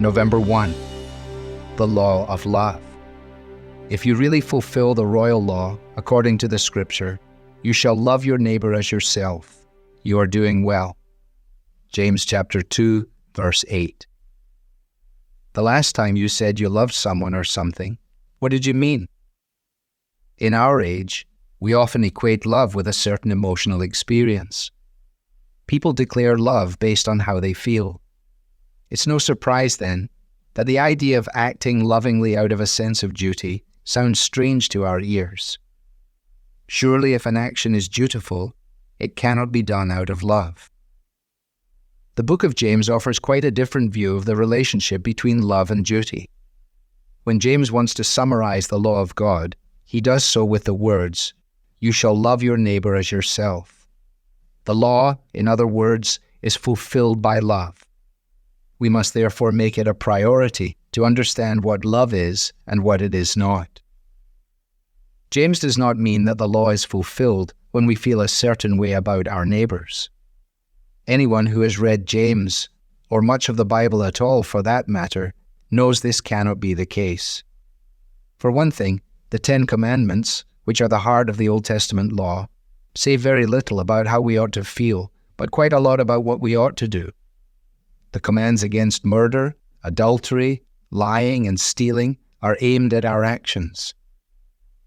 November 1. The law of love. If you really fulfill the royal law, according to the scripture, you shall love your neighbor as yourself. You are doing well. James chapter 2, verse 8. The last time you said you loved someone or something, what did you mean? In our age, we often equate love with a certain emotional experience. People declare love based on how they feel. It's no surprise, then, that the idea of acting lovingly out of a sense of duty sounds strange to our ears. Surely if an action is dutiful, it cannot be done out of love. The book of James offers quite a different view of the relationship between love and duty. When James wants to summarize the law of God, he does so with the words, "You shall love your neighbor as yourself." The law, in other words, is fulfilled by love. We must therefore make it a priority to understand what love is and what it is not. James does not mean that the law is fulfilled when we feel a certain way about our neighbors. Anyone who has read James, or much of the Bible at all for that matter, knows this cannot be the case. For one thing, the Ten Commandments, which are the heart of the Old Testament law, say very little about how we ought to feel, but quite a lot about what we ought to do. The commands against murder, adultery, lying, and stealing are aimed at our actions.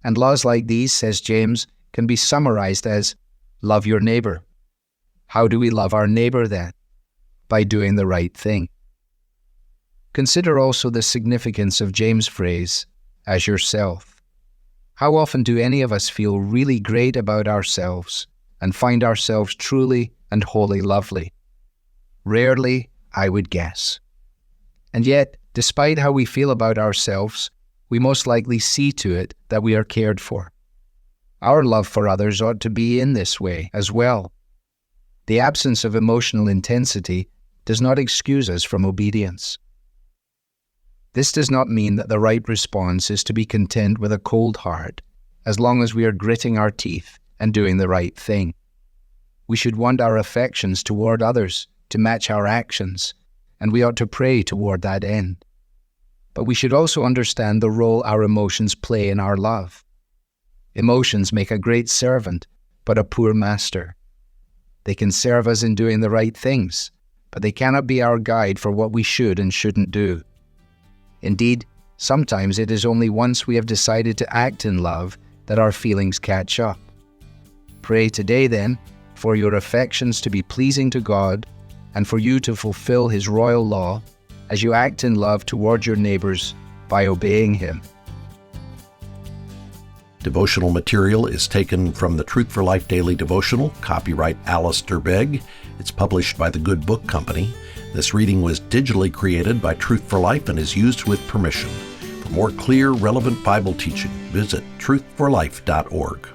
And laws like these, says James, can be summarized as, love your neighbor. How do we love our neighbor then? By doing the right thing. Consider also the significance of James' phrase, as yourself. How often do any of us feel really great about ourselves and find ourselves truly and wholly lovely? Rarely, I would guess. And yet, despite how we feel about ourselves, we most likely see to it that we are cared for. Our love for others ought to be in this way as well. The absence of emotional intensity does not excuse us from obedience. This does not mean that the right response is to be content with a cold heart, as long as we are gritting our teeth and doing the right thing. We should want our affections toward others to match our actions, and we ought to pray toward that end. But we should also understand the role our emotions play in our love. Emotions make a great servant, but a poor master. They can serve us in doing the right things, but they cannot be our guide for what we should and shouldn't do. Indeed, sometimes it is only once we have decided to act in love that our feelings catch up. Pray today, then, for your affections to be pleasing to God and for you to fulfill His royal law as you act in love toward your neighbors by obeying Him. Devotional material is taken from the Truth for Life Daily Devotional, copyright Alistair Begg. It's published by the Good Book Company. This reading was digitally created by Truth for Life and is used with permission. For more clear, relevant Bible teaching, visit truthforlife.org.